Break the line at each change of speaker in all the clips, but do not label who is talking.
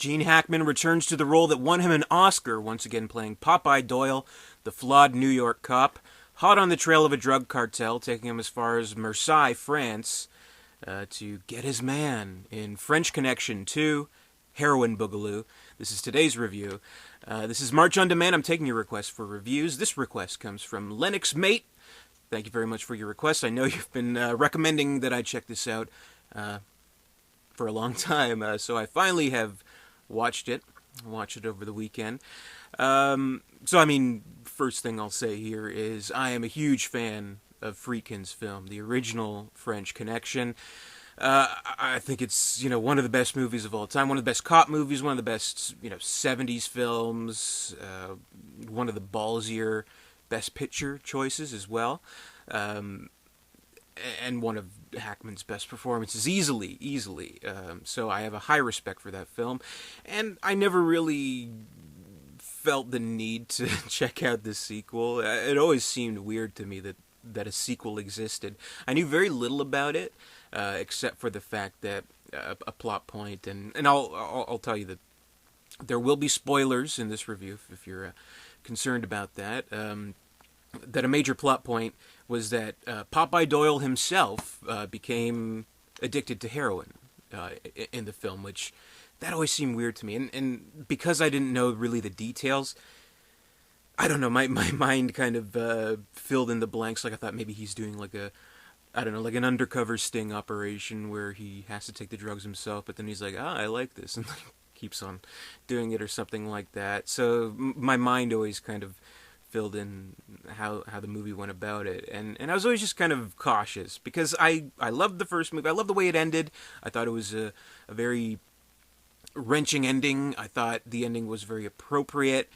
Gene Hackman returns to the role that won him an Oscar, once again playing Popeye Doyle, the flawed New York cop, hot on the trail of a drug cartel, taking him as far as Marseille, France, to get his man in French Connection 2, Heroin Boogaloo. This is today's review. This is March on Demand. I'm taking your requests for reviews. This request comes from Lennox Mate. Thank you very much for your request. I know you've been recommending that I check this out for a long time, so I finally have watched it over the weekend. First thing I'll say here is I am a huge fan of Friedkin's film, the original French Connection. I think it's, one of the best movies of all time, one of the best cop movies, one of the best, 70s films, one of the ballsier best picture choices as well, and one of Hackman's best performances, easily. So I have a high respect for that film, and I never really felt the need to check out this sequel. It always seemed weird to me that a sequel existed. I knew very little about it, except for the fact that a plot point, and I'll tell you that there will be spoilers in this review if you're concerned about that. That a major plot point was that Popeye Doyle himself became addicted to heroin in the film, which that always seemed weird to me. And because I didn't know really the details, I don't know, my mind kind of filled in the blanks. Like I thought maybe he's doing like an undercover sting operation where he has to take the drugs himself, but then he's like, I like this, and keeps on doing it or something like that. So my mind always kind of filled in how the movie went about it, and I was always just kind of cautious because I loved the first movie. I loved the way it ended. I thought it was a very wrenching ending. I thought the ending was very appropriate.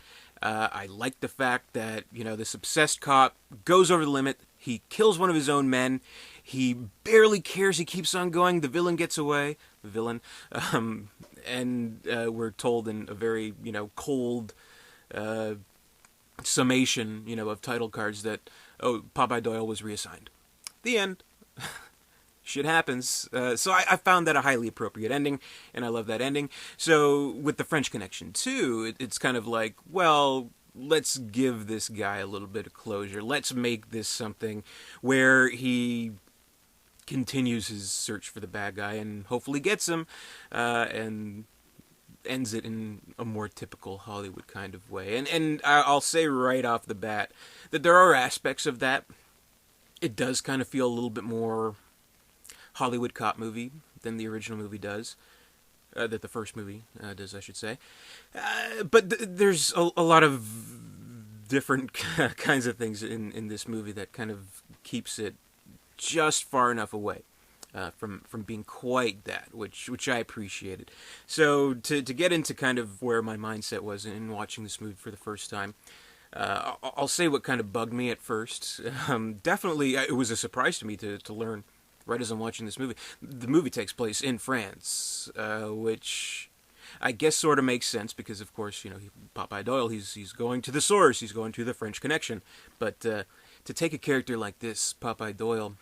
I liked the fact that this obsessed cop goes over the limit. He kills one of his own men. He barely cares. He keeps on going. The villain gets away. The villain, and we're told in a very cold summation, of title cards that, Popeye Doyle was reassigned. The end. Shit happens. So I found that a highly appropriate ending, and I love that ending. So with the French Connection 2, it's kind of like, well, let's give this guy a little bit of closure. Let's make this something where he continues his search for the bad guy and hopefully gets him, and ends it in a more typical Hollywood kind of way. And I'll say right off the bat that there are aspects of that. It does kind of feel a little bit more Hollywood cop movie than the original movie does. That the first movie does, I should say. But there's a lot of different kinds of things in this movie that kind of keeps it just far enough away from being quite that, which I appreciated. So to get into kind of where my mindset was in watching this movie for the first time, I'll say what kind of bugged me at first. Definitely, it was a surprise to me to learn right as I'm watching this movie. The movie takes place in France, which I guess sort of makes sense because, of course, Popeye Doyle, he's going to the source, he's going to the French Connection. But to take a character like this, Popeye Doyle,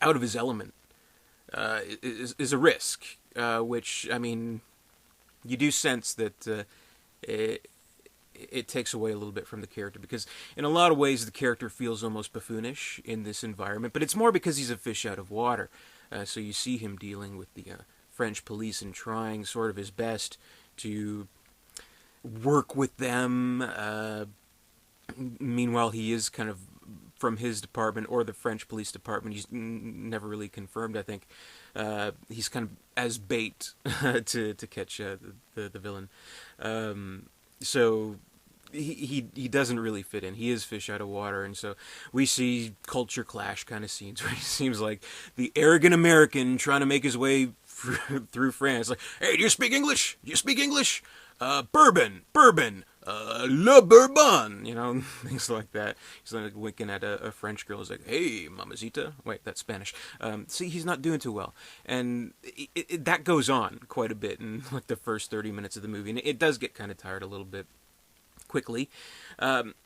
out of his element is a risk, which, you do sense that it takes away a little bit from the character, because in a lot of ways the character feels almost buffoonish in this environment, but it's more because he's a fish out of water. So you see him dealing with the French police and trying sort of his best to work with them. Meanwhile, he is kind of from his department, or the French police department. He's never really confirmed, I think. He's kind of as bait to catch the villain. So he doesn't really fit in. He is fish out of water, and so we see culture clash kind of scenes where he seems like the arrogant American trying to make his way through France. Like, hey, do you speak English? Do you speak English? Bourbon, Le Bourbon, things like that. He's like winking at a French girl. He's like, hey, mamacita. Wait, that's Spanish. See, he's not doing too well. And that goes on quite a bit in like the first 30 minutes of the movie. And it does get kind of tired a little bit quickly.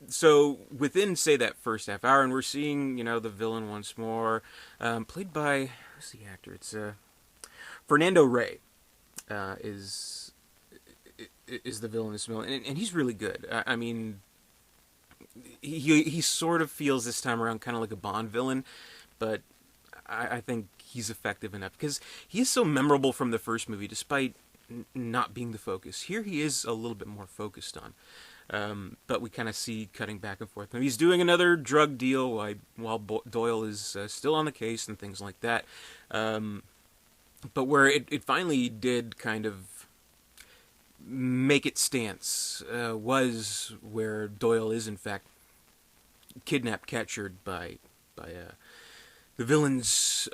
So within, say, that first half hour, and we're seeing, the villain once more, played by, who's the actor? It's Fernando Rey. is the villain in this film, and he's really good. I mean, he sort of feels this time around kind of like a Bond villain, but I think he's effective enough because he is so memorable from the first movie, despite not being the focus. Here he is a little bit more focused on. But we kind of see cutting back and forth. And he's doing another drug deal while Doyle is still on the case and things like that. But where it finally did kind of make its stance was where Doyle is, in fact, kidnapped, captured by the villain's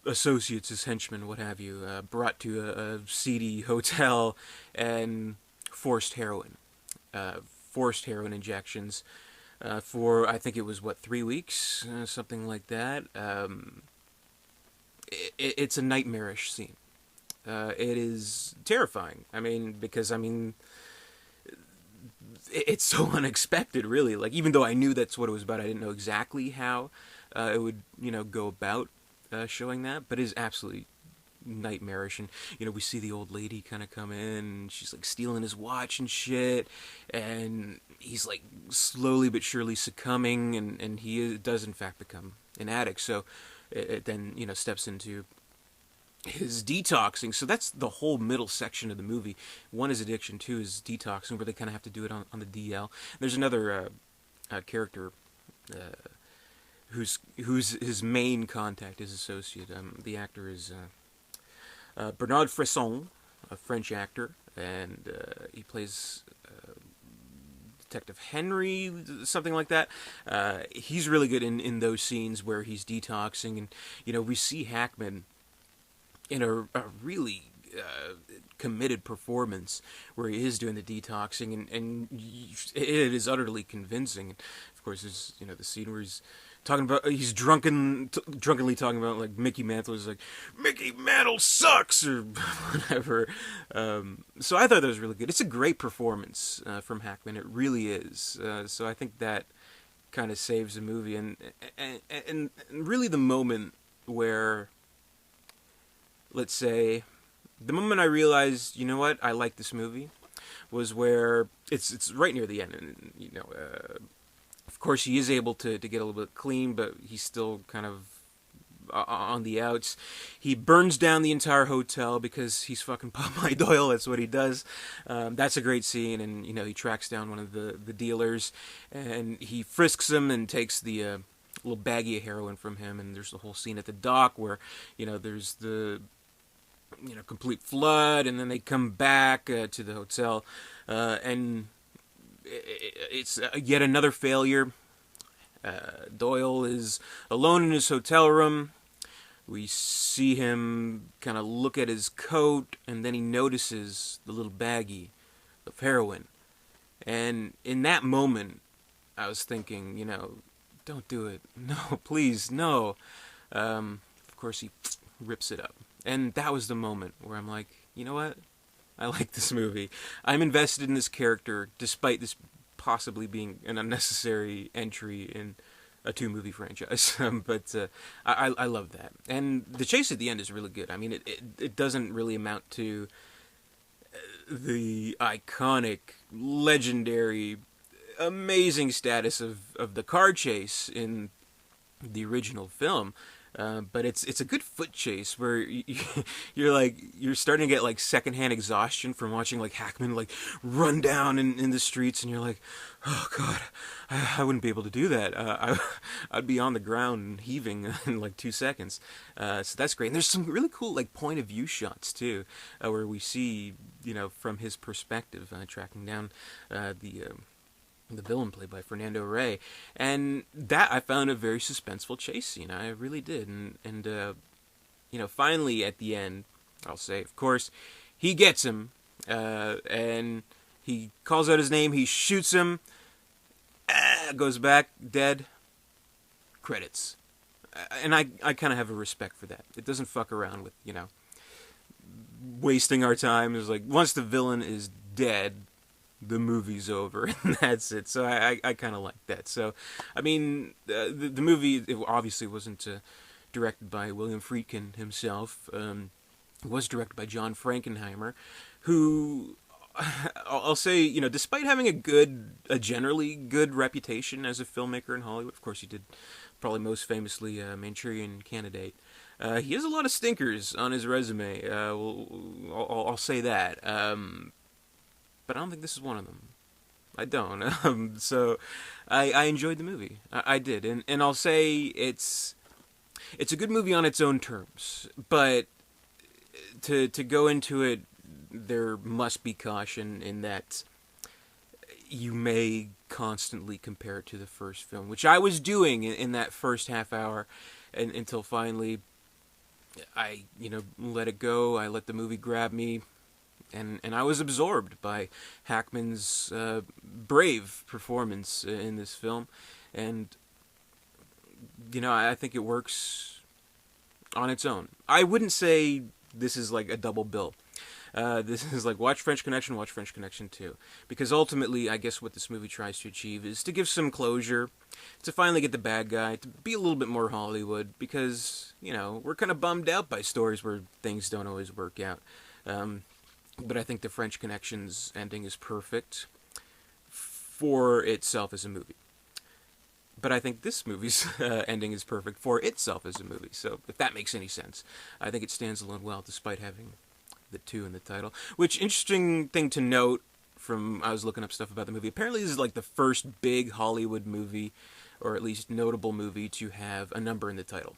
associates, his henchmen, what have you, brought to a seedy hotel and forced heroin. Forced heroin injections for, I think it was, 3 weeks? Something like that. It's a nightmarish scene. It is terrifying. I mean, because, it's so unexpected, really. Like, even though I knew that's what it was about, I didn't know exactly how it would, go about showing that. But it is absolutely nightmarish, and we see the old lady kind of come in, and she's like stealing his watch and shit, and he's like slowly but surely succumbing, and he does in fact become an addict. So it then steps into his detoxing. So that's the whole middle section of the movie. One is addiction, two is detoxing, where they kind of have to do it on the DL. There's another character who's his main contact, his associate. The actor is Bernard Fresson, a French actor, and he plays Detective Henry, something like that. He's really good in those scenes where he's detoxing, and we see Hackman in a really committed performance where he is doing the detoxing, and it is utterly convincing. Of course, there's the scene where he's drunkenly talking about like Mickey Mantle is like, Mickey Mantle sucks or whatever. So I thought that was really good. It's a great performance from Hackman. It really is. So I think that kind of saves the movie, and really the moment where, let's say, the moment I realized, what, I like this movie, was where it's right near the end, and of course, he is able to get a little bit clean, but he's still kind of on the outs. He burns down the entire hotel because he's fucking Popeye Doyle. That's what he does. That's a great scene, and he tracks down one of the dealers, and he frisks him and takes the little baggie of heroin from him. And there's the whole scene at the dock where there's the complete flood, and then they come back to the hotel, and it's yet another failure. Doyle is alone in his hotel room. We see him kind of look at his coat, and then he notices the little baggie of heroin. And in that moment, I was thinking, don't do it. No, please, no. Of course, he rips it up. And that was the moment where I'm like, you know what? I like this movie. I'm invested in this character, despite this possibly being an unnecessary entry in a 2-movie franchise. But I love that. And the chase at the end is really good. I mean, it doesn't really amount to the iconic, legendary, amazing status of the car chase in the original film. But it's a good foot chase where you're starting to get like secondhand exhaustion from watching like Hackman like run down in the streets, and you're like, oh god, I wouldn't be able to do that. I'd be on the ground heaving in like 2 seconds. So that's great. And there's some really cool like point of view shots too, where we see from his perspective tracking down the villain played by Fernando Rey, and that I found a very suspenseful chase scene. I really did, and finally at the end, I'll say, of course, he gets him, and he calls out his name. He shoots him, goes back dead. Credits, and I kind of have a respect for that. It doesn't fuck around with wasting our time. It's like once the villain is dead, the movie's over, and that's it. So I kind of like that. So, I mean, the movie, it obviously wasn't directed by William Friedkin himself. It was directed by John Frankenheimer, who I'll say, despite having a generally good reputation as a filmmaker in Hollywood, of course he did probably most famously Manchurian Candidate. He has a lot of stinkers on his resume. I'll say that. But I don't think this is one of them. I don't. So I enjoyed the movie. I did, and I'll say it's a good movie on its own terms. But to go into it, there must be caution in that you may constantly compare it to the first film, which I was doing in that first half hour, until finally I let it go. I let the movie grab me. And I was absorbed by Hackman's brave performance in this film, and I think it works on its own. I wouldn't say this is like a double bill. This is like watch French Connection, watch French Connection 2. Because ultimately, I guess what this movie tries to achieve is to give some closure, to finally get the bad guy, to be a little bit more Hollywood, because, we're kind of bummed out by stories where things don't always work out. But I think the French Connection's ending is perfect for itself as a movie. But I think this movie's ending is perfect for itself as a movie. So if that makes any sense, I think it stands alone well, despite having the 2 in the title. Which, interesting thing to note from, I was looking up stuff about the movie, apparently this is like the first big Hollywood movie, or at least notable movie, to have a number in the title.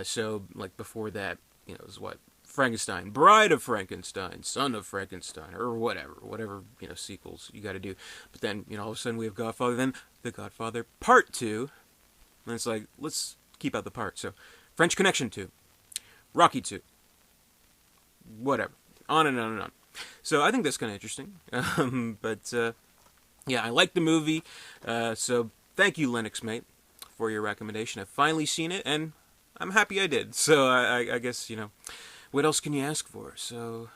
So, like, before that, it was what? Frankenstein, Bride of Frankenstein, Son of Frankenstein, or whatever, sequels you got to do. But then, all of a sudden we have Godfather, then The Godfather Part 2, and it's like, let's keep out the part. So, French Connection 2, Rocky 2, whatever, on and on and on. So I think that's kind of interesting. But yeah, I like the movie. So thank you, Lennox Mate, for your recommendation. I've finally seen it, and I'm happy I did. So I guess, what else can you ask for? So,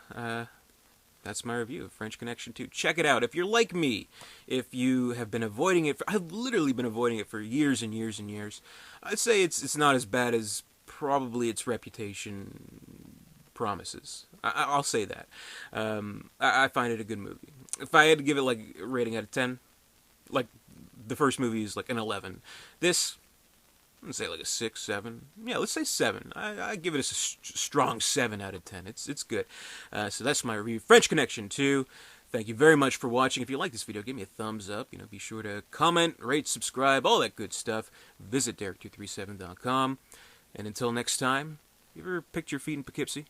that's my review of French Connection 2. Check it out. If you're like me, if you have been avoiding it, I've literally been avoiding it for years and years and years. I'd say it's not as bad as probably its reputation promises. I'll say that. I find it a good movie. If I had to give it, like, a rating out of 10, like, the first movie is, like, an 11. This, let's say like a 6, 7. Yeah, let's say 7. I give it a strong 7 out of 10. It's good. So that's my review. French Connection 2. Thank you very much for watching. If you like this video, give me a thumbs up. Be sure to comment, rate, subscribe, all that good stuff. Visit Derek237.com. And until next time, you ever picked your feet in Poughkeepsie?